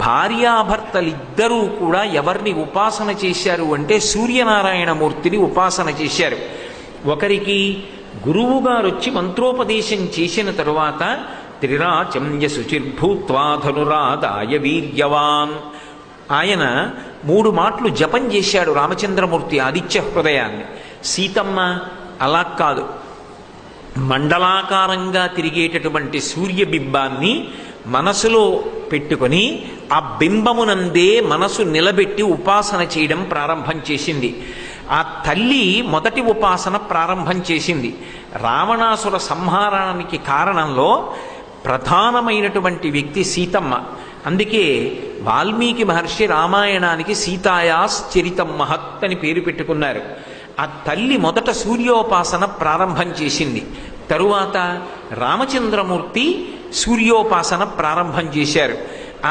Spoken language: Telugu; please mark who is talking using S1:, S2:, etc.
S1: భార్యాభర్తలిద్దరూ కూడా ఎవరిని ఉపాసన చేశారు అంటే సూర్యనారాయణమూర్తిని ఉపాసన చేశారు. ఒకరికి గురువుగారు వచ్చి మంత్రోపదేశం చేసిన తరువాత త్రిరాచమ్య శుచిర్భూత్వా ధనురాదాయ వీర్యవాన్, ఆయన 3 మాటలు జపం చేశాడు రామచంద్రమూర్తి ఆదిత్య హృదయాన్ని. సీతమ్మ అలా కాదు, మండలాకారంగా తిరిగేటటువంటి సూర్యబింబాన్ని మనసులో పెట్టుకొని ఆ బింబమునందే మనసు నిలబెట్టి ఉపాసన చేయడం ప్రారంభం చేసింది. ఆ తల్లి మొదటి ఉపాసన ప్రారంభం చేసింది. రావణాసుర సంహారానికి కారణంలో ప్రధానమైనటువంటి వ్యక్తి సీతమ్మ. అందుకే వాల్మీకి మహర్షి రామాయణానికి సీతాయాస్ చరితం మహత్ అని పేరు పెట్టుకున్నారు. ఆ తల్లి మొదట సూర్యోపాసన ప్రారంభం చేసింది. తరువాత రామచంద్రమూర్తి సూర్యోపాసన ప్రారంభం చేశారు.